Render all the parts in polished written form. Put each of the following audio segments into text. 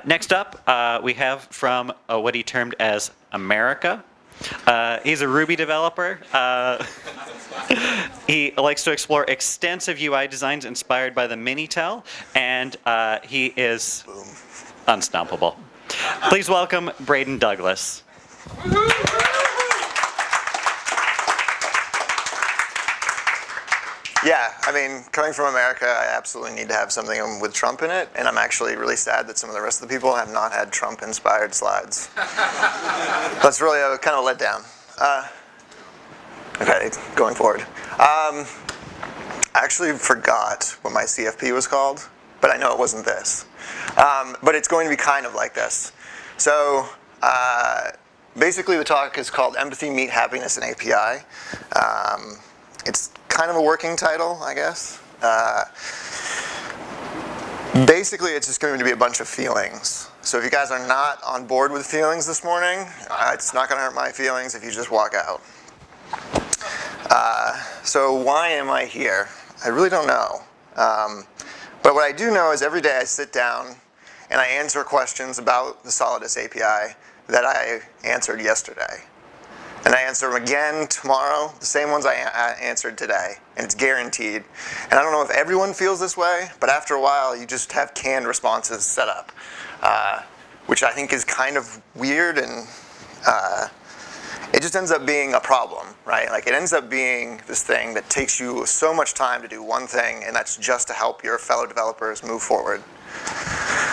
Next up, we have from what he termed as America. He's a Ruby developer. He likes to explore extensive UI designs inspired by the Minitel, and he is unstoppable. Please welcome Braden Douglas. Yeah, I mean, coming from America, I absolutely need to have something with Trump in it, and I'm actually really sad that some of the rest of the people have not had Trump-inspired slides. That's really kind of a letdown. Okay, going forward. I actually forgot what my CFP was called, but I know it wasn't this. But it's going to be kind of like this. So basically the talk is called Empathy, Meet Happiness, and API. It's kind of a working title, I guess. Basically, it's just going to be a bunch of feelings. So if you guys are not on board with feelings this morning, it's not going to hurt my feelings if you just walk out. So why am I here? I really don't know. But what I do know is every day I sit down and I answer questions about the Solidus API that I answered yesterday. And I answer them again tomorrow, the same ones I answered today, and it's guaranteed. And I don't know if everyone feels this way, but after a while, you just have canned responses set up, which I think is kind of weird, and it just ends up being a problem, right? Like, it ends up being this thing that takes you so much time to do one thing, and that's just to help your fellow developers move forward.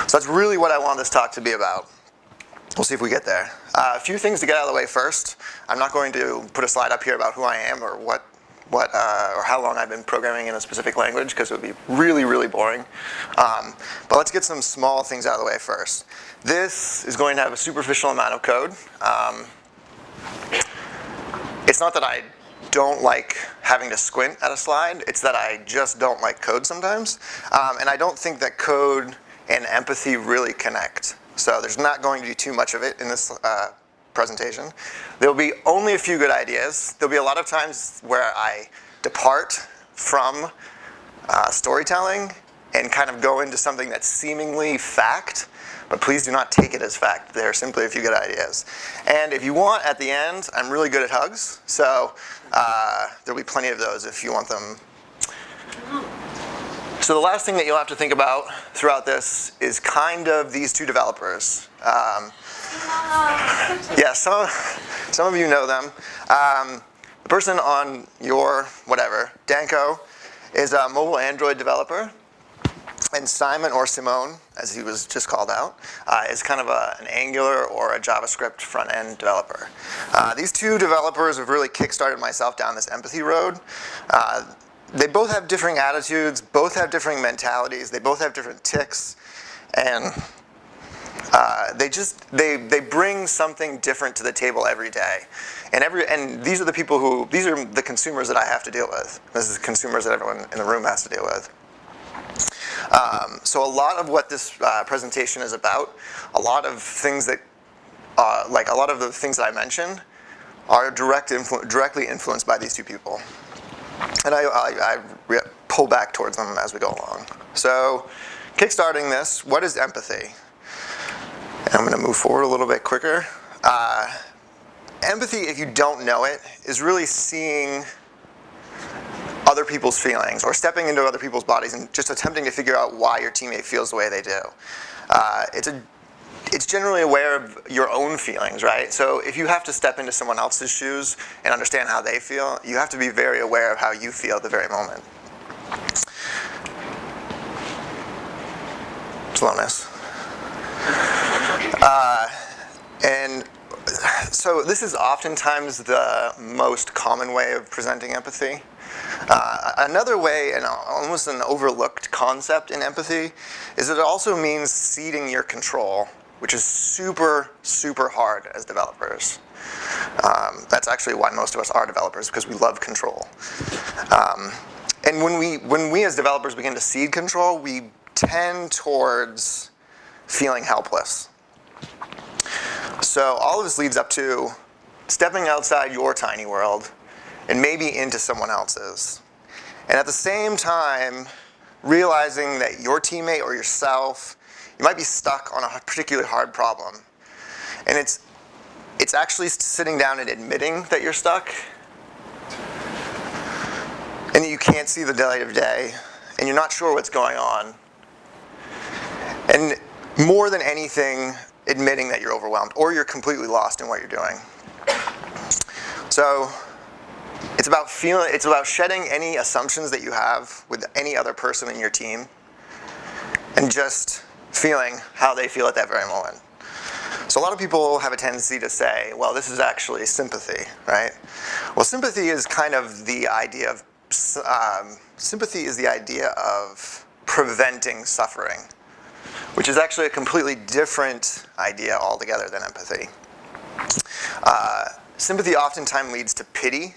So that's really what I want this talk to be about. We'll see if we get there. A few things to get out of the way first. I'm not going to put a slide up here about who I am or or how long I've been programming in a specific language, because it would be really, really boring. But let's get some small things out of the way first. This is going to have a superficial amount of code. It's not that I don't like having to squint at a slide. It's that I just don't like code sometimes. And I don't think that code and empathy really connect. So there's not going to be too much of it in this presentation. There'll be only a few good ideas. There'll be a lot of times where I depart from storytelling and kind of go into something that's seemingly fact, but please do not take it as fact. They're simply a few good ideas. And if you want, at the end, I'm really good at hugs, so there'll be plenty of those if you want them. So the last thing that you'll have to think about throughout this is kind of these two developers. Yeah, some of you know them. The person on your whatever, Danko, is a mobile Android developer. And Simon, or Simone, as he was just called out, is kind of an Angular or a JavaScript front-end developer. These two developers have really kickstarted myself down this empathy road. They both have differing attitudes, both have differing mentalities, they both have different tics, and they bring something different to the table every day. And these are the people these are the consumers that I have to deal with. This is consumers that everyone in the room has to deal with. So a lot of what this presentation is about, a lot of things that, like a lot of the things that I mentioned, are directly influenced by these two people. And I pull back towards them as we go along. So, kickstarting this, what is empathy? And I'm going to move forward a little bit quicker. Empathy, if you don't know it, is really seeing other people's feelings, or stepping into other people's bodies and just attempting to figure out why your teammate feels the way they do. It's generally aware of your own feelings, right? So if you have to step into someone else's shoes and understand how they feel, you have to be very aware of how you feel at the very moment. Slowness. And so this is oftentimes the most common way of presenting empathy. Another way, and almost an overlooked concept in empathy, is that it also means ceding your control, which is super, super hard as developers. That's actually why most of us are developers, because we love control. And when we as developers begin to cede control, we tend towards feeling helpless. So all of this leads up to stepping outside your tiny world and maybe into someone else's. And at the same time, realizing that your teammate or yourself, you might be stuck on a particularly hard problem. And it's actually sitting down and admitting that you're stuck and that you can't see the light of day and you're not sure what's going on. And more than anything, admitting that you're overwhelmed or you're completely lost in what you're doing. So it's about shedding any assumptions that you have with any other person in your team and just feeling how they feel at that very moment. So a lot of people have a tendency to say, well, this is actually sympathy, right? Well, sympathy is kind of the idea of, preventing suffering, which is actually a completely different idea altogether than empathy. Sympathy oftentimes leads to pity,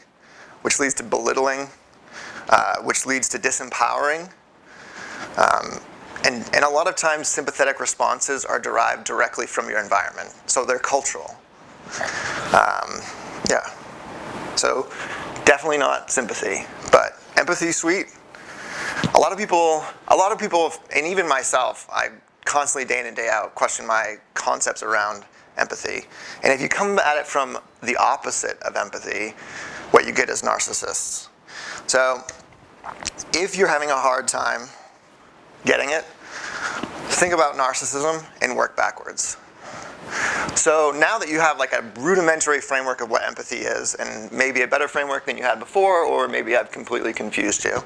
which leads to belittling, which leads to disempowering. And a lot of times sympathetic responses are derived directly from your environment, so they're cultural. Yeah, so definitely not sympathy, but empathy, sweet. A lot of people, and even myself, I constantly day in and day out question my concepts around empathy. And if you come at it from the opposite of empathy, what you get is narcissists. So if you're having a hard time getting it, think about narcissism and work backwards. So now that you have like a rudimentary framework of what empathy is, and maybe a better framework than you had before, or maybe I've completely confused you,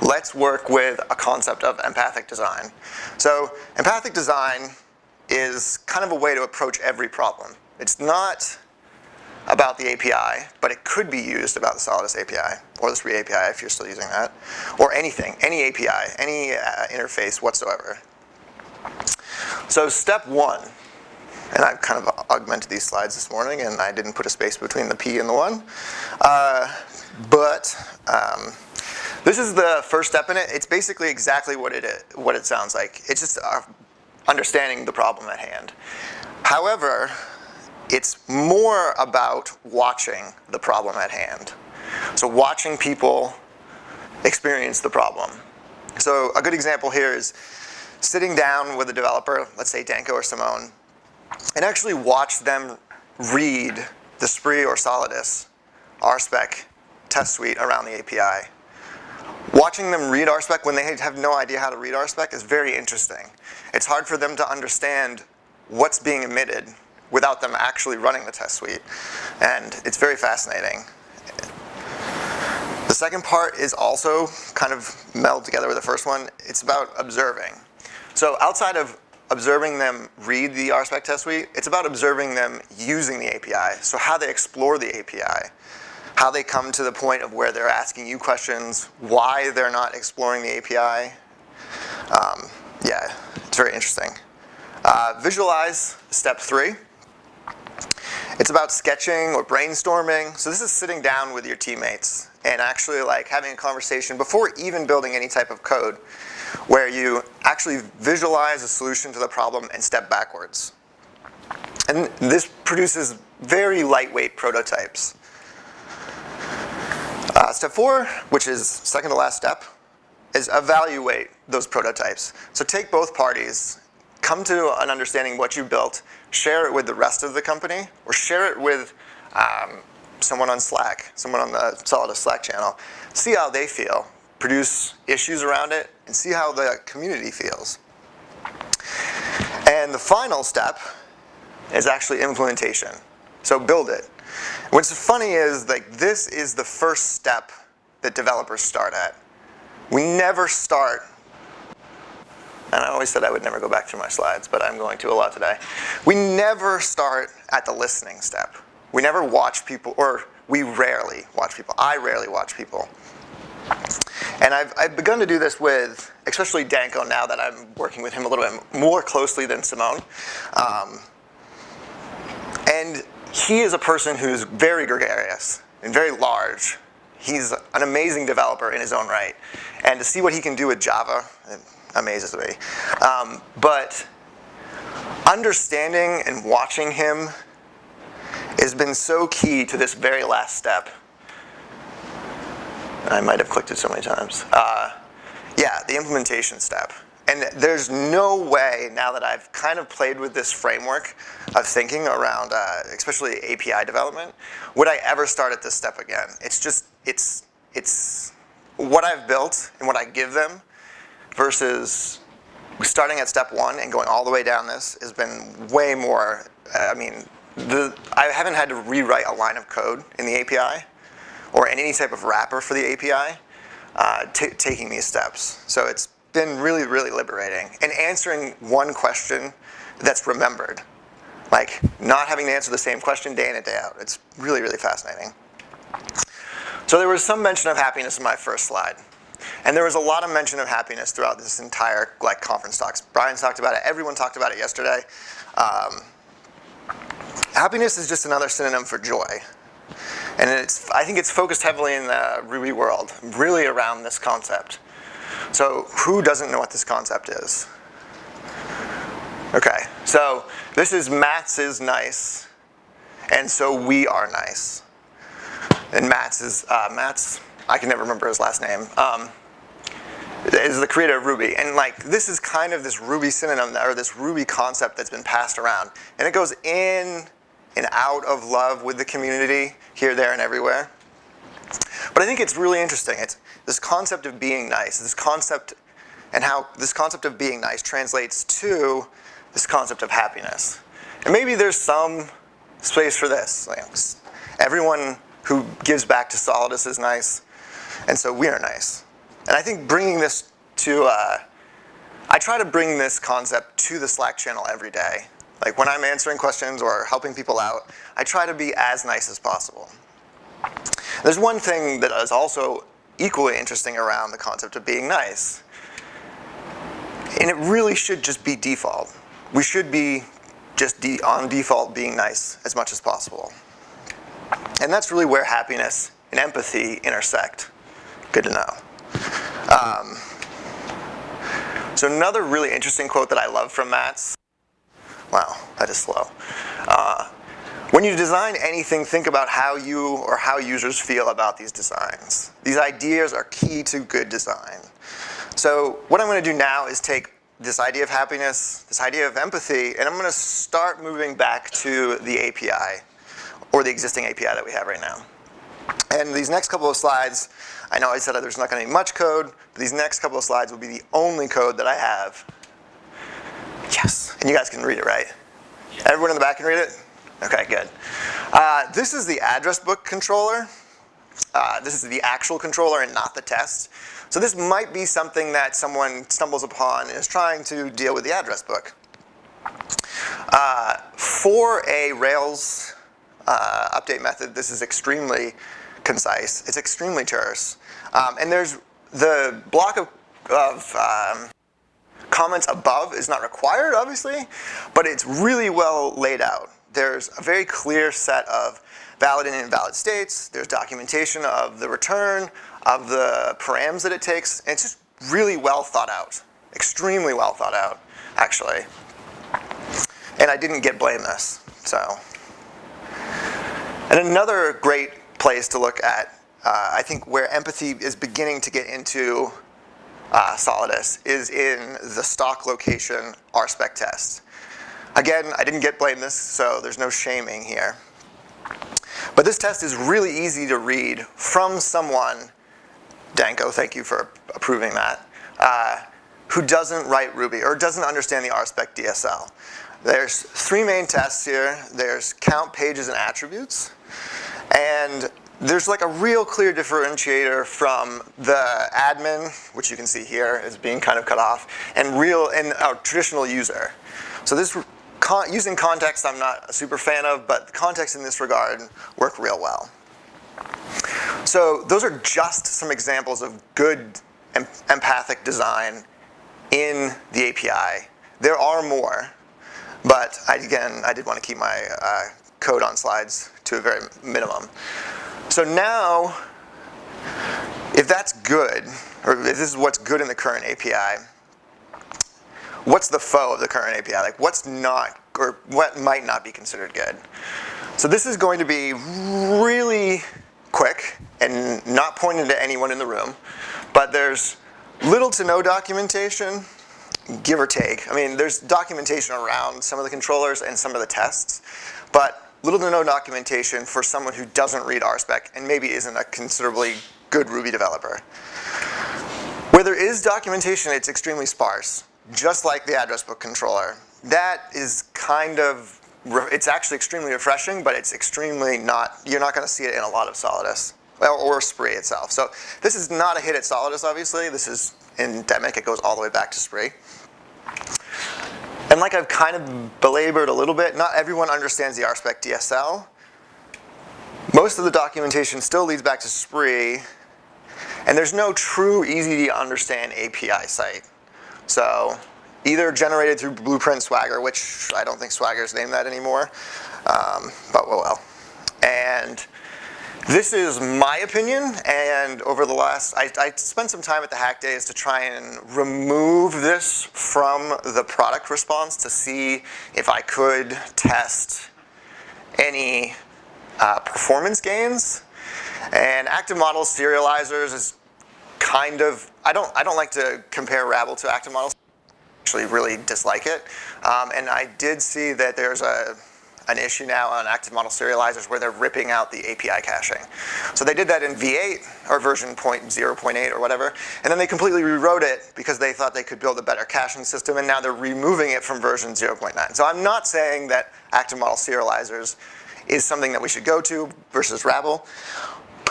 let's work with a concept of empathic design. So empathic design is kind of a way to approach every problem. It's not about the API, but it could be used about the Solidus API, or the SPREE API if you're still using that, or anything, any API, any interface whatsoever. So step one, and I've kind of augmented these slides this morning, and I didn't put a space between the P and the 1, this is the first step in it. It's basically exactly what it sounds like. It's just understanding the problem at hand. However, it's more about watching the problem at hand. So watching people experience the problem. So a good example here is sitting down with a developer, let's say Danko or Simone, and actually watch them read the SPREE or Solidus RSpec test suite around the API. Watching them read RSpec when they have no idea how to read RSpec is very interesting. It's hard for them to understand what's being emitted without them actually running the test suite, and it's very fascinating. The second part is also kind of melded together with the first one. It's about observing. So outside of observing them read the RSpec test suite, it's about observing them using the API. So how they explore the API, how they come to the point of where they're asking you questions, why they're not exploring the API. Yeah, it's very interesting. Visualize, step 3. It's about sketching or brainstorming. So this is sitting down with your teammates and actually like having a conversation before even building any type of code, where you actually visualize a solution to the problem and step backwards. And this produces very lightweight prototypes. Step 4, which is second to last step, is evaluate those prototypes. So take both parties, come to an understanding of what you built, share it with the rest of the company, or share it with someone on Slack, someone on the Solidus Slack channel. See how they feel, produce issues around it, and see how the community feels. And the final step is actually implementation. So build it. What's funny is like this is the first step that developers start at. We never start, and I always said I would never go back through my slides, but I'm going to a lot today. We never start at the listening step. We never watch people, or we rarely watch people. I rarely watch people. And I've begun to do this with, especially Danko now that I'm working with him a little bit more closely than Simone. And he is a person who's very gregarious and very large. He's an amazing developer in his own right. And to see what he can do with Java, it amazes me. But understanding and watching him has been so key to this very last step. I might have clicked it so many times. Yeah, the implementation step. And there's no way, now that I've kind of played with this framework of thinking around, especially API development, would I ever start at this step again? It's just, it's what I've built and what I give them versus starting at step one and going all the way down this has been way more, I haven't had to rewrite a line of code in the API or in any type of wrapper for the API, taking these steps. So it's been really, really liberating. And answering one question that's remembered. Like not having to answer the same question day in and day out. It's really, really fascinating. So there was some mention of happiness in my first slide. And there was a lot of mention of happiness throughout this entire conference talks. Brian's talked about it. Everyone talked about it yesterday. Happiness is just another synonym for joy. And I think it's focused heavily in the Ruby world, really around this concept. So who doesn't know what this concept is? Okay, so this is Mats is nice, and so we are nice. And Mats is, I can never remember his last name, is the creator of Ruby. And this is kind of this Ruby synonym, or this Ruby concept that's been passed around. And it goes in and out of love with the community, here, there, and everywhere. But I think it's really interesting. It's this concept of being nice, this concept, and how this concept of being nice translates to this concept of happiness. And maybe there's some space for this. Everyone who gives back to Solidus is nice, and so we are nice. And I think bringing this to, I try to bring this concept to the Slack channel every day. Like when I'm answering questions or helping people out, I try to be as nice as possible. There's one thing that is also equally interesting around the concept of being nice. And it really should just be default. We should be just on default being nice as much as possible. And that's really where happiness and empathy intersect. Good to know. So another really interesting quote that I love from Mats. Wow, that is slow. When you design anything, think about how you or how users feel about these designs. These ideas are key to good design. So what I'm going to do now is take this idea of happiness, this idea of empathy, and I'm going to start moving back to the API, or the existing API that we have right now. And these next couple of slides, I know I said there's not going to be much code, but these next couple of slides will be the only code that I have. Yes, and you guys can read it, right? Everyone in the back can read it? Okay, good. This is the address book controller. This is the actual controller and not the test. So this might be something that someone stumbles upon and is trying to deal with the address book. For a Rails update method, this is extremely concise. It's extremely terse. And there's the block of comments above is not required, obviously, but it's really well laid out. There's a very clear set of valid and invalid states. There's documentation of the return, of the params that it takes. And it's just really well thought out. Extremely well thought out, actually. And I didn't get blameless, so. And another great place to look at, I think where empathy is beginning to get into Solidus, is in the stock location RSpec test. Again, I didn't get blameless, so there's no shaming here. But this test is really easy to read from someone, Danko, thank you for approving that, who doesn't write Ruby or doesn't understand the RSpec DSL. There's three main tests here. There's count, pages, and attributes. And there's a real clear differentiator from the admin, which you can see here is being kind of cut off, and a traditional user. So this using context I'm not a super fan of, but the context in this regard work real well. So those are just some examples of good empathic design in the API. There are more, but I did want to keep my code on slides to a very minimum. So now, if that's good, or if this is what's good in the current API, what's the foe of the current API? What's not, or what might not be considered good? So this is going to be really quick and not pointed to anyone in the room, but there's Little to no documentation, give or take. I mean, there's documentation around some of the controllers and some of the tests, but little to no documentation for someone who doesn't read RSpec and maybe isn't a considerably good Ruby developer. Where there is documentation, it's extremely sparse, just like the address book controller. That is kind of, it's actually extremely refreshing, but it's extremely not, you're not going to see it in a lot of Solidus, or Spree itself. So this is not a hit at Solidus, obviously. This is endemic. It goes all the way back to Spree. And like I've kind of belabored a little bit, not everyone understands the RSpec DSL. Most of the documentation still leads back to Spree, and there's no true easy to understand API site. So either generated through Blueprint Swagger, which I don't think Swagger's named that anymore, but oh well. And this is my opinion, and over the last, I spent some time at the Hack Days to try and remove this from the product response to see if I could test any performance gains. And active model serializers is kind of, I don't like to compare Rabble to active models. I actually really dislike it. And I did see that there's an issue now on active model serializers where they're ripping out the API caching. So they did that in V8 or version 0.8 or whatever, and then they completely rewrote it because they thought they could build a better caching system, and now they're removing it from version 0.9. So I'm not saying that active model serializers is something that we should go to versus Rabble.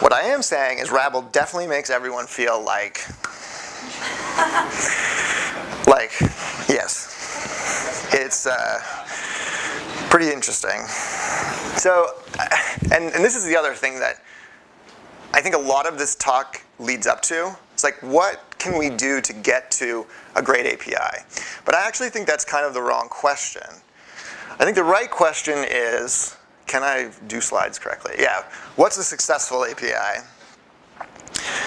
What I am saying is Rabble definitely makes everyone feel like yes, it's pretty interesting. So, and this is the other thing that I think a lot of this talk leads up to. It's like, what can we do to get to a great API? But I actually think that's kind of the wrong question. I think the right question is, can I do slides correctly? Yeah, what's a successful API?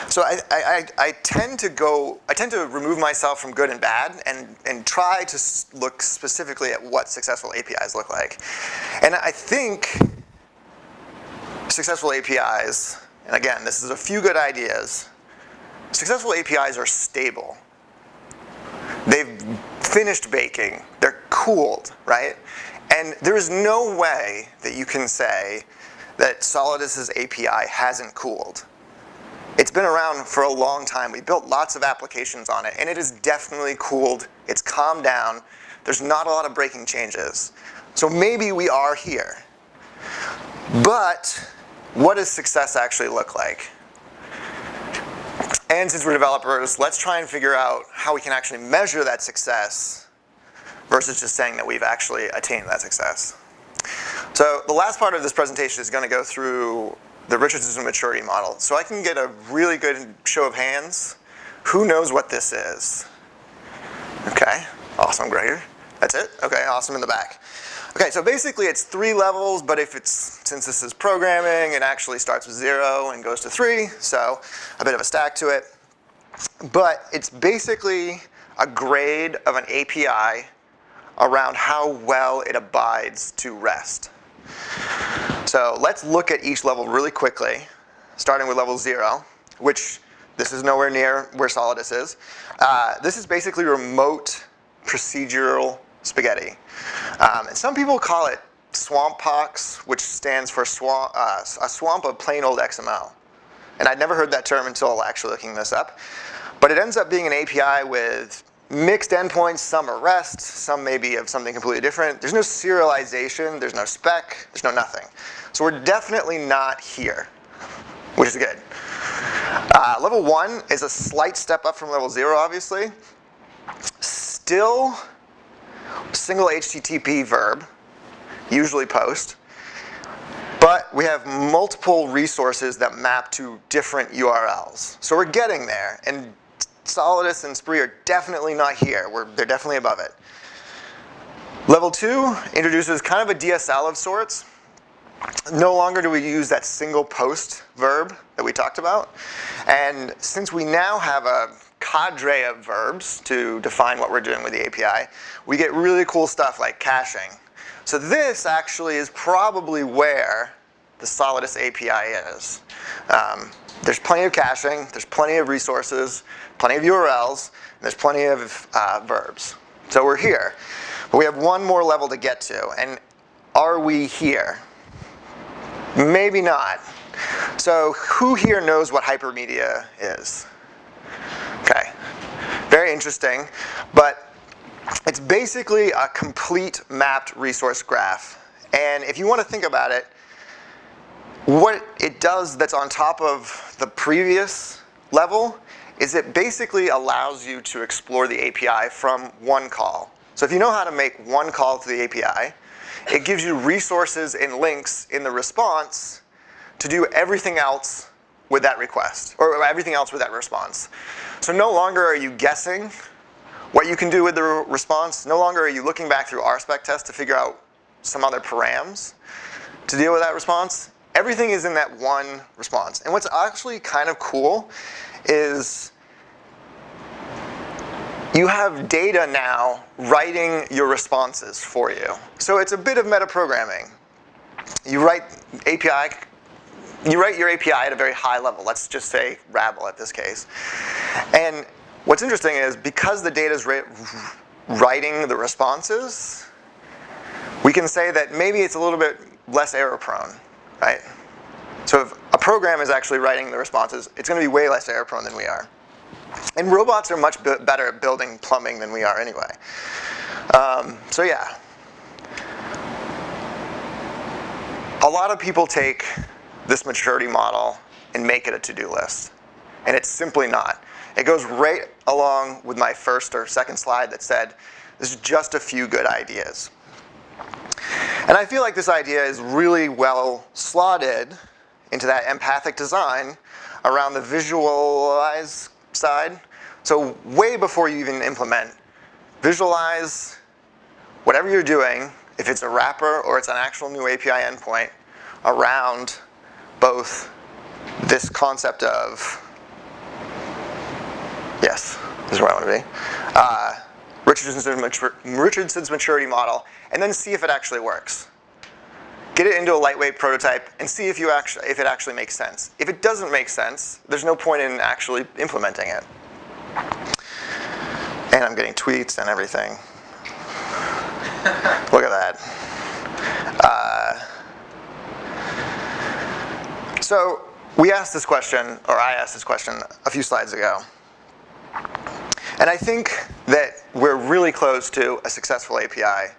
So I tend to remove myself from good and bad and try to look specifically at what successful APIs look like. And I think successful APIs, and again, this is a few good ideas, successful APIs are stable. They've finished baking, they're cooled, right? And there is no way that you can say that Solidus's API hasn't cooled. It's been around for a long time. We built lots of applications on it, and it is definitely cooled. It's calmed down. There's not a lot of breaking changes. So maybe we are here. But what does success actually look like? And since we're developers, let's try and figure out how we can actually measure that success versus just saying that we've actually attained that success. So the last part of this presentation is going to go through the Richardson maturity model. So I can get a really good show of hands. Who knows what this is? Okay, awesome, Gregor. That's it? Okay, awesome in the back. Okay, so basically it's 3 levels, but since this is programming, it actually starts with 0 and goes to 3, so a bit of a stack to it. But it's basically a grade of an API around how well it abides to REST. So let's look at each level really quickly, starting with level 0, which this is nowhere near where Solidus is. This is basically remote procedural spaghetti. And some people call it swamppox, which stands for a swamp of plain old XML. And I'd never heard that term until actually looking this up. But it ends up being an API with mixed endpoints. Some are REST, some maybe of something completely different. There's no serialization, there's no spec, there's no nothing. So we're definitely not here, which is good. Level 1 is a slight step up from level 0, obviously. Still single HTTP verb, usually post. But we have multiple resources that map to different URLs. So we're getting there. And Solidus and Spree are definitely not here. They're definitely above it. Level 2 introduces kind of a DSL of sorts. No longer do we use that single post verb that we talked about. And since we now have a cadre of verbs to define what we're doing with the API, we get really cool stuff like caching. So this actually is probably where the Solidus API is. There's plenty of caching, there's plenty of resources, plenty of URLs, and there's plenty of verbs. So we're here. But we have one more level to get to. And are we here? Maybe not. So who here knows what hypermedia is? Okay. Very interesting. But it's basically a complete mapped resource graph. And if you want to think about it, what it does that's on top of the previous level is it basically allows you to explore the API from one call. So if you know how to make one call to the API, it gives you resources and links in the response to do everything else with that request, or everything else with that response. So no longer are you guessing what you can do with the response. No longer are you looking back through RSpec tests to figure out some other params to deal with that response. Everything is in that one response. And what's actually kind of cool is you have data now writing your responses for you. So it's a bit of metaprogramming. You write your API at a very high level. Let's just say Rabble at this case. And what's interesting is because the data is writing the responses, we can say that maybe it's a little bit less error prone, right? So if a program is actually writing the responses, it's going to be way less error prone than we are. And robots are much better at building plumbing than we are anyway. So yeah. A lot of people take this maturity model and make it a to-do list. And it's simply not. It goes right along with my first or second slide that said, this is just a few good ideas. And I feel like this idea is really well slotted into that empathic design around the visualize side. So way before you even implement, visualize whatever you're doing, if it's a wrapper or it's an actual new API endpoint, around both this concept of, yes, this is where I want to be, Richardson's maturity model, and then see if it actually works. Get it into a lightweight prototype and see if it actually makes sense. If it doesn't make sense, there's no point in actually implementing it. And I'm getting tweets and everything. Look at that. So we asked this question, or I asked this question a few slides ago. And I think that we're really close to a successful API.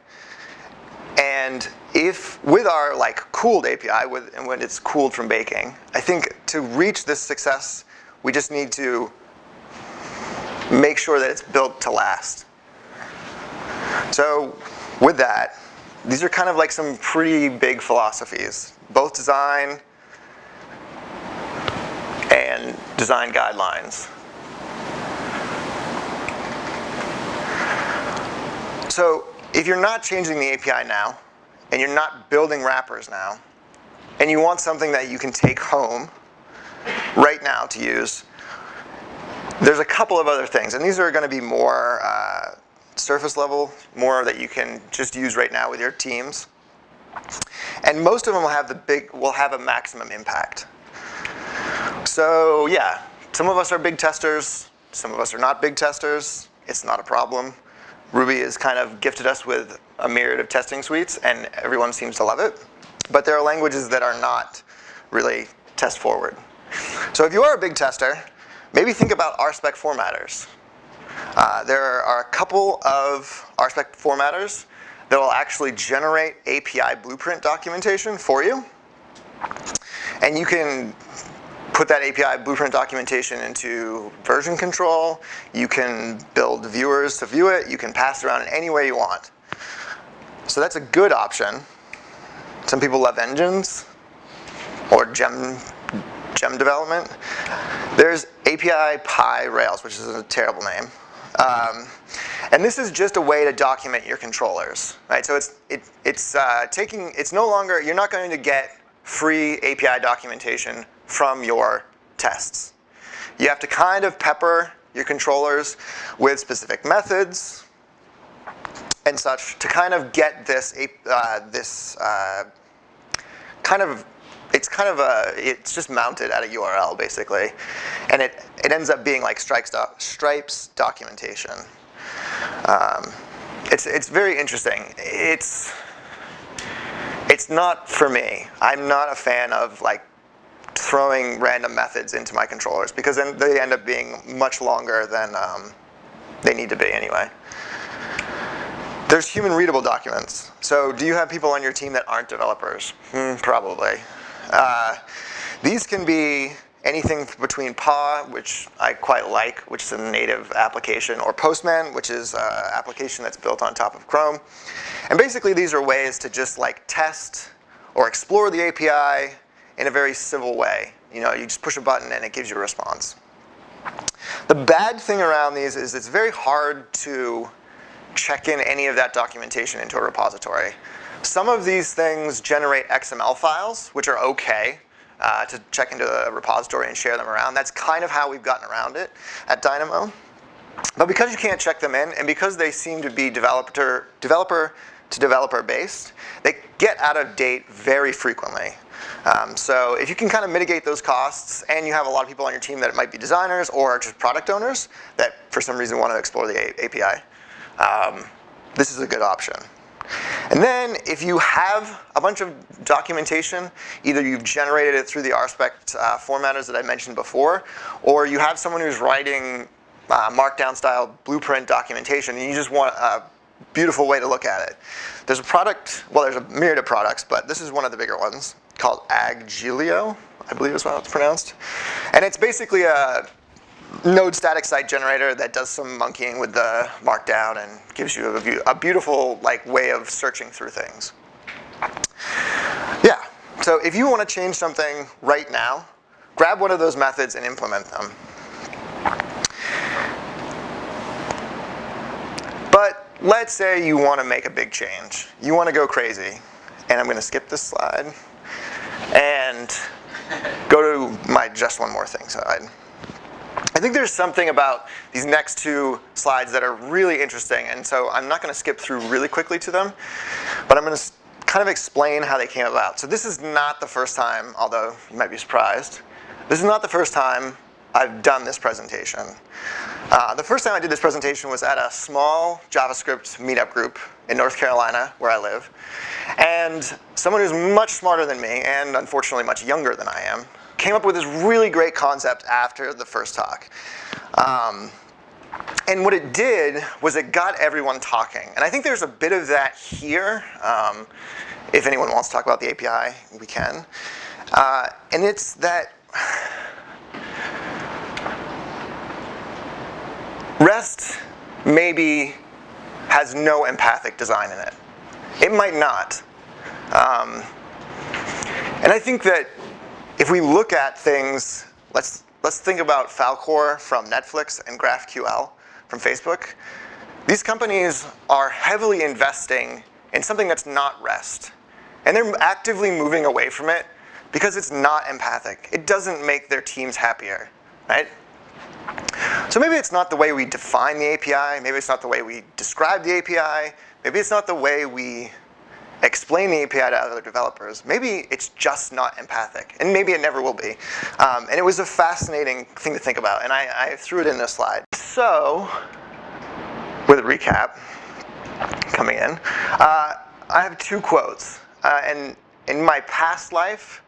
And if, with our cooled API, and when it's cooled from baking, I think to reach this success, we just need to make sure that it's built to last. So with that, these are kind of like some pretty big philosophies, both design and design guidelines. So if you're not changing the API now, and you're not building wrappers now, and you want something that you can take home right now to use, there's a couple of other things. And these are going to be more surface level, more that you can just use right now with your teams. And most of them will have a maximum impact. So yeah, some of us are big testers, some of us are not big testers. It's not a problem. Ruby has kind of gifted us with a myriad of testing suites, and everyone seems to love it. But there are languages that are not really test forward. So if you are a big tester, maybe think about RSpec formatters. There are a couple of RSpec formatters that will actually generate API blueprint documentation for you. And you can put that API blueprint documentation into version control. You can build viewers to view it. You can pass it around in any way you want. So that's a good option. Some people love engines or gem development. There's API Pi Rails, which is a terrible name. And this is just a way to document your controllers, right? So it's no longer, you're not going to get free API documentation from your tests. You have to kind of pepper your controllers with specific methods and such to kind of get this kind of, it's it's kind of it's just mounted at a URL basically, and it ends up being like Stripe's documentation. It's very interesting. It's not for me. I'm not a fan of like throwing random methods into my controllers, because then they end up being much longer than they need to be anyway. There's human readable documents. So do you have people on your team that aren't developers? Probably. These can be anything between PAW, which I quite like, which is a native application, or Postman, which is an application that's built on top of Chrome. And basically these are ways to just like test or explore the API in a very civil way. You know, you just push a button and it gives you a response. The bad thing around these is it's very hard to check in any of that documentation into a repository. Some of these things generate XML files, which are okay to check into a repository and share them around. That's kind of how we've gotten around it at Dynamo. But because you can't check them in, and because they seem to be developer to developer based, they get out of date very frequently. So if you can kind of mitigate those costs, and you have a lot of people on your team that might be designers or just product owners that for some reason want to explore the API, this is a good option. And then if you have a bunch of documentation, either you've generated it through the RSpec formatters that I mentioned before, or you have someone who's writing markdown style blueprint documentation, and you just want a beautiful way to look at it. There's a product, well, there's a myriad of products, but this is one of the bigger ones called Agilio, I believe is how it's pronounced. And it's basically a node static site generator that does some monkeying with the markdown and gives you a beautiful like way of searching through things. Yeah, so if you want to change something right now, grab one of those methods and implement them. But let's say you want to make a big change. You want to go crazy. And I'm going to skip this slide and go to my just one more thing slide. I think there's something about these next two slides that are really interesting, and so I'm not going to skip through really quickly to them, but I'm going to kind of explain how they came about. So this is not the first time, although you might be surprised, this is not the first time I've done this presentation. The first time I did this presentation was at a small JavaScript meetup group in North Carolina, where I live, and someone who's much smarter than me, and unfortunately much younger than I am, came up with this really great concept after the first talk. And what it did was it got everyone talking. And I think there's a bit of that here. If anyone wants to talk about the API, we can. And it's that REST maybe has no empathic design in it. It might not. And I think that if we look at things, let's think about Falcor from Netflix and GraphQL from Facebook. These companies are heavily investing in something that's not REST. And they're actively moving away from it because it's not empathic. It doesn't make their teams happier, right? So maybe it's not the way we define the API, maybe it's not the way we describe the API, maybe it's not the way we explain the API to other developers. Maybe it's just not empathic, and maybe it never will be. And it was a fascinating thing to think about, and I threw it in this slide. So, with a recap coming in, I have two quotes. And in my past life,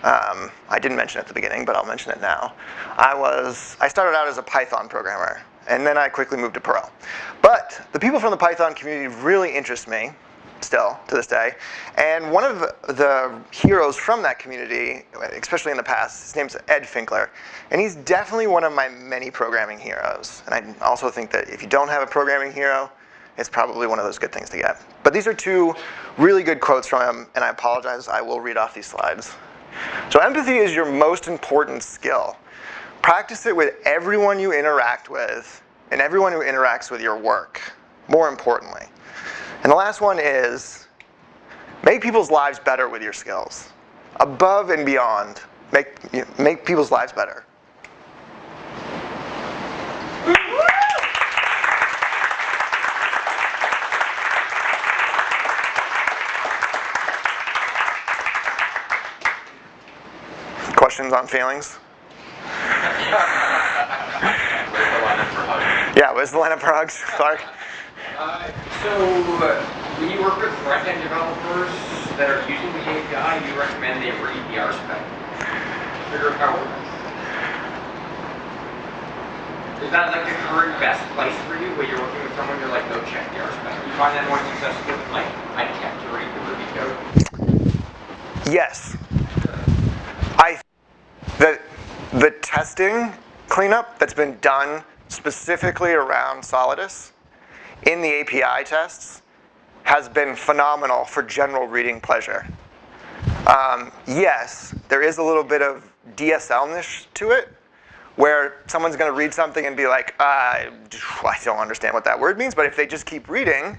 I didn't mention it at the beginning, but I'll mention it now. I started out as a Python programmer, and then I quickly moved to Perl. But the people from the Python community really interest me, still, to this day. And one of the heroes from that community, especially in the past, his name's Ed Finkler. And he's definitely one of my many programming heroes. And I also think that if you don't have a programming hero, it's probably one of those good things to get. But these are two really good quotes from him, and I apologize, I will read off these slides. So empathy is your most important skill. Practice it with everyone you interact with, and everyone who interacts with your work, more importantly. And the last one is, make people's lives better with your skills. Above and beyond, make people's lives better. questions on failings? Yeah, what's the lineup for hugs, Clark? When you work with front-end developers that are using the API, you recommend they read the RSpec. Figure out how it works. Is that like the current best place for you where you're working with someone you're like, go check the RSpec? You find that more successful than like, I check to read the Ruby code? Yes. The testing cleanup that's been done specifically around Solidus in the API tests has been phenomenal for general reading pleasure. Yes, there is a little bit of DSL-ness to it, where someone's going to read something and be like, I don't understand what that word means, but if they just keep reading,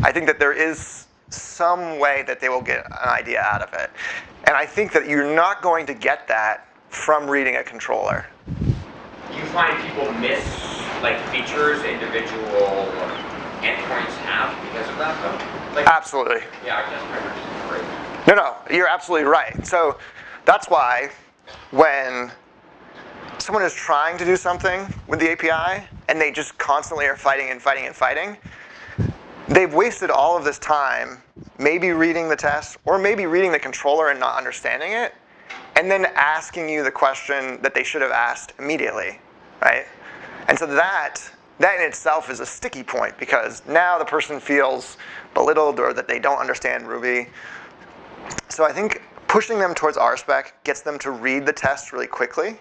I think that there is some way that they will get an idea out of it. And I think that you're not going to get that from reading a controller. Do you find people miss like features individual endpoints have because of that though? Like, Absolutely. Yeah, I guess great. No, you're absolutely right. So that's why when someone is trying to do something with the API and they just constantly are fighting and fighting and fighting, they've wasted all of this time maybe reading the test or maybe reading the controller and not understanding it, and then asking you the question that they should have asked immediately, right? And so that in itself is a sticky point, because now the person feels belittled or that they don't understand Ruby. So I think pushing them towards RSpec gets them to read the test really quickly,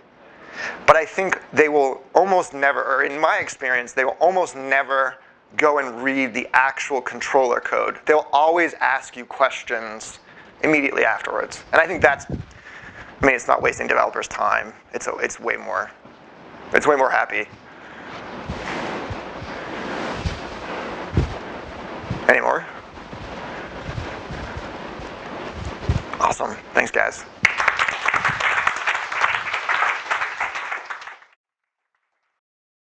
but I think they will almost never, or in my experience, they will almost never go and read the actual controller code. They'll always ask you questions immediately afterwards. And I think that's, I mean, it's not wasting developers' time. It's way more happy. Any more? Awesome. Thanks, guys.